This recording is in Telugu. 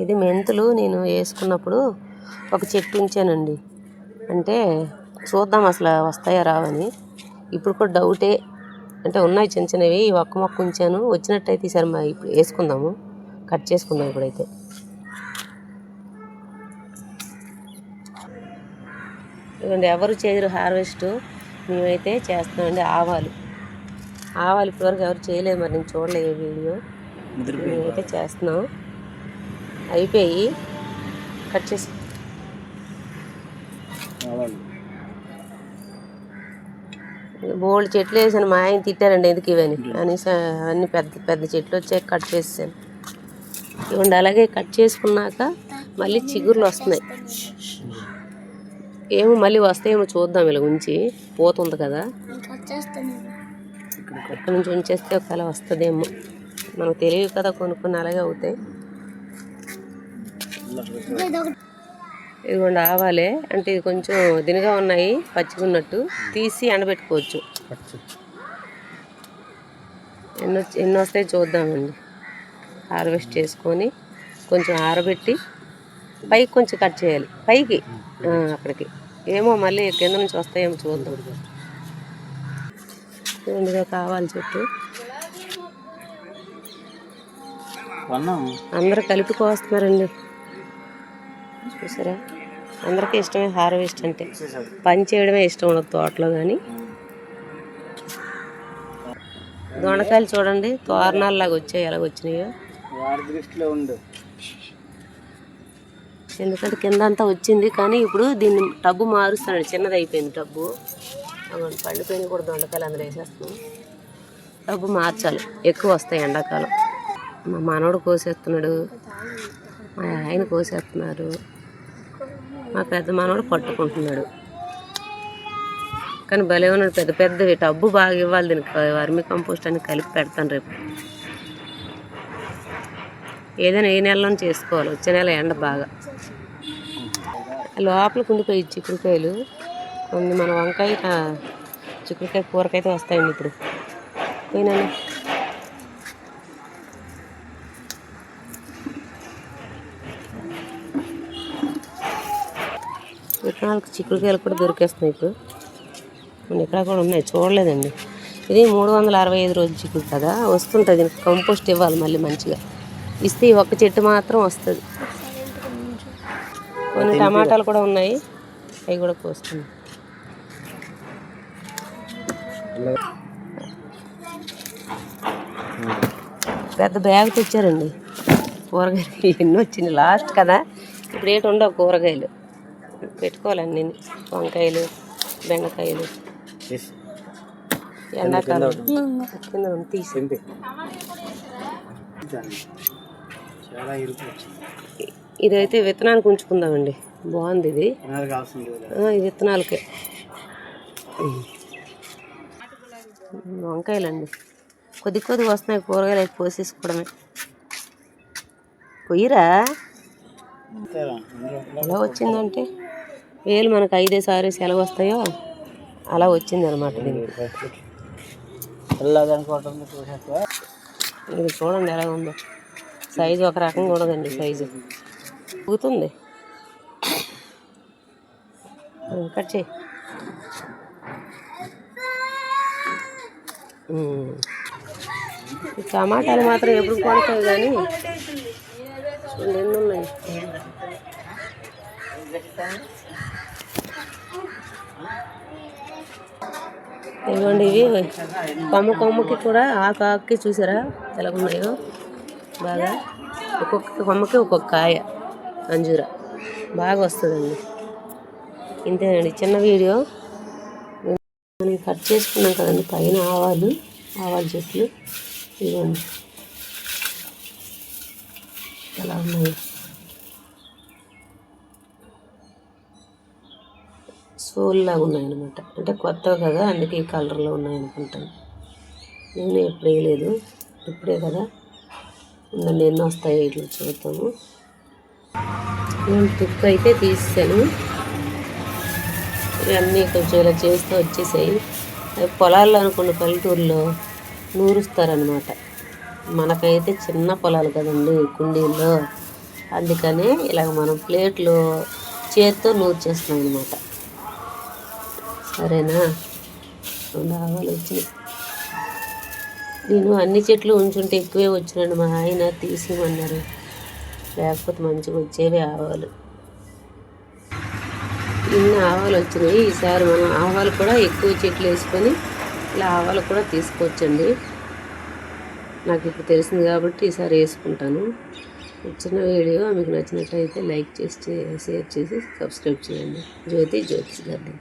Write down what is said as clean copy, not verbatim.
ఇది మెంతులు నేను వేసుకున్నప్పుడు ఒక చెట్టు ఉంచానండి. అంటే చూద్దాం అసలు వస్తాయా రావని. ఇప్పుడు కూడా డౌటే. అంటే ఉన్నాయి చిన్న చిన్నవి. ఒక్క మొక్క ఉంచాను, వచ్చినట్టయితే ఈసారి ఇప్పుడు వేసుకుందాము, కట్ చేసుకుందాం ఇప్పుడైతే. ఇవ్వండి, ఎవరు చేయరు హార్వెస్ట్, మేమైతే చేస్తామండి. ఆవాలు ఇప్పటివరకు ఎవరు చేయలేదు, మరి నేను చూడలేదు వీడియో. మేమైతే చేస్తున్నాం. అయిపోయి కట్ చేసి బోల్డ్ చెట్లు వేసాను. మా ఆయన తిట్టారండి ఎందుకు ఇవని అనేసి అన్ని పెద్ద పెద్ద చెట్లు వచ్చాయి, కట్ చేసాను. ఇవ్వండి, అలాగే కట్ చేసుకున్నాక మళ్ళీ చిగుర్లు వస్తున్నాయి. ఏమో మళ్ళీ వస్తాయేమో చూద్దాం. ఇలా ఉంచి పోతుంది కదా, ఇక్కడ నుంచి ఉంచేస్తే ఒకవేళ వస్తుందేమో. మనకు తెలియదు కదా, కొనుక్కుని అలాగే అవుతాయి. ఇదిగోండి ఆవాలే, అంటే ఇది కొంచెం దినగా ఉన్నాయి, పచ్చిగా ఉన్నట్టు తీసి ఎండబెట్టుకోవచ్చు. ఎన్ని వస్తాయి చూద్దామండి. హార్వెస్ట్ చేసుకొని కొంచెం ఆరబెట్టి పైకి కొంచెం కట్ చేయాలి, పైకి అక్కడికి. ఏమో మళ్ళీ కింద నుంచి వస్తాయేమో చూద్దాం. ఇదిగో కావాలి చెట్టు, అందరూ కలిపి కోస్తున్నారండి. చూసారా, అందరికీ ఇష్టమే హార్వెస్ట్ అంటే. పని చేయడమే ఇష్టం ఉండదు తోటలో. కానీ దొండకాయలు చూడండి, తోరణాలు లాగా వచ్చాయి. ఎలాగ వచ్చినాయో, ఎందుకంటే కింద అంతా వచ్చింది. కానీ ఇప్పుడు దీన్ని టబ్బు మారుస్తానండి, చిన్నది అయిపోయింది టబ్బు. పండిపోయిన కూడా దొండకాయలు అందులో వేసేస్తున్నాం. టబ్బు మార్చాలి, ఎక్కువ వస్తాయి ఎండాకాలం. మా మనవడు కోసేస్తున్నాడు, మా ఆయన కోసేస్తున్నారు, మా పెద్ద మనవడు పట్టుకుంటున్నాడు. కానీ భలే ఉన్నాడు, పెద్ద పెద్దవి. టబ్బు బాగా ఇవ్వాలి దీనికి, వర్మి కంపోస్ట్ అని కలిపి పెడతాను రేపు. ఏదైనా ఏ నెలలో చేసుకోవాలి, వచ్చే నెల ఎండ బాగా. లోపలికి ఉండిపోయి చిక్కుడుకాయలు కొన్ని. మన వంకాయ చిక్కుడుకాయ కూరకైతే వస్తాయండి ఇప్పుడు. పోయినా విత్తనాలకు చిక్కుడుకాయలు కూడా దొరికేస్తున్నాయి ఇప్పుడు. ఇక్కడ కూడా ఉన్నాయి, చూడలేదండి. ఇది 365 రోజులు చిక్కుడు కదా, వస్తుంటుంది. దీనికి కంపోస్ట్ ఇవ్వాలి మళ్ళీ మంచిగా. ఇస్తే ఈ ఒక్క చెట్టు మాత్రం వస్తుంది. కొన్ని టమాటాలు కూడా ఉన్నాయి, అవి కూడా కోస్తున్నాయి. పెద్ద బ్యాగ్ తెచ్చారండి కూరగాయలు. ఎన్ని వచ్చినాయి లాస్ట్ కదా, ఇప్పుడు ఏంటి ఉండవు కూరగాయలు. పెట్టుకోవాలండి వంకాయలు, బెండకాయలు. ఎండాకాలం కింద తీసి ఇదైతే విత్తనానికి ఉంచుకుందామండి, బాగుంది ఇది. ఈ విత్తనాలకే వంకాయలండి కొద్ది కొద్దిగా వస్తున్నాయి. కూరగాయలు అయితే కోసేసుకోవడమే. కొయ్యరా ఎలా వచ్చిందంటే వేలు మనకు 5 ఎలా వస్తాయో అలా వచ్చింది అనమాట. ఇది చూడండి ఎలా ఉందో. సైజు ఒక రకంగా ఉండదండి, సైజు ఊగుతుంది. కట్ చేయి. టమాటాలు మాత్రం ఎప్పుడు కొడతాయి కానీ చూడండి ఎన్ని ఉన్నాయి. ఇవ్వండి, ఇవి కొమ్మకి కూడా ఆకుకి చూసారా ఎలా ఉన్నాయో బాగా. ఒక్కొక్క కొమ్మకి ఒక్కొక్క కాయ అంజూర బాగా వస్తుందండి. ఇంతేనండి చిన్న వీడియో. మనం కట్ చేసుకున్నాం కదండి పైన ఆవాలు చెట్లు. ఇవ్వండి ఎలా ఉన్నాయి. సోల్లాగా ఉన్నాయన్నమాట. అంటే కొత్తవి కదా, అందుకే ఈ కలర్లో ఉన్నాయనుకుంటాను. నేను ఎప్పుడు వేయలేదు, ఇప్పుడే కదా. ఉందండి, ఎన్ని వస్తాయో ఇట్లా చూద్దాము. నేను తుక్కు అయితే తీసాను. ఇవన్నీ కొంచెం ఇలా చేస్తూ వచ్చేసాయి. పొలాల్లో అనుకున్న పల్లెటూరులో నూరుస్తారనమాట. మనకైతే చిన్న పొలాలు కదండి, కుండీల్లో అందుకనే ఇలాగ మనం ప్లేట్లు చేత్తో నూర్చేస్తున్నాం అనమాట. సరేనా? 2 ఆవాలు వచ్చినాయి. నేను అన్ని చెట్లు ఉంచుంటే ఎక్కువే వచ్చినాడు, మా ఆయన తీసిమన్నారు, లేకపోతే మంచిగా వచ్చేవి ఆవాలు. ఇన్ని ఆవాలు వచ్చినాయి. ఈసారి మనం ఆవాలు కూడా ఎక్కువ చెట్లు వేసుకొని ఇలా ఆవాలు కూడా తీసుకోవచ్చండి. నాకు ఇప్పుడు తెలిసింది కాబట్టి ఈసారి వేసుకుంటాను. చిన్న వీడియో మీకు నచ్చినట్లయితే లైక్ చేసి, షేర్ చేసి, సబ్స్క్రైబ్ చేయండి. జ్యోతిష్ గార్డెన్.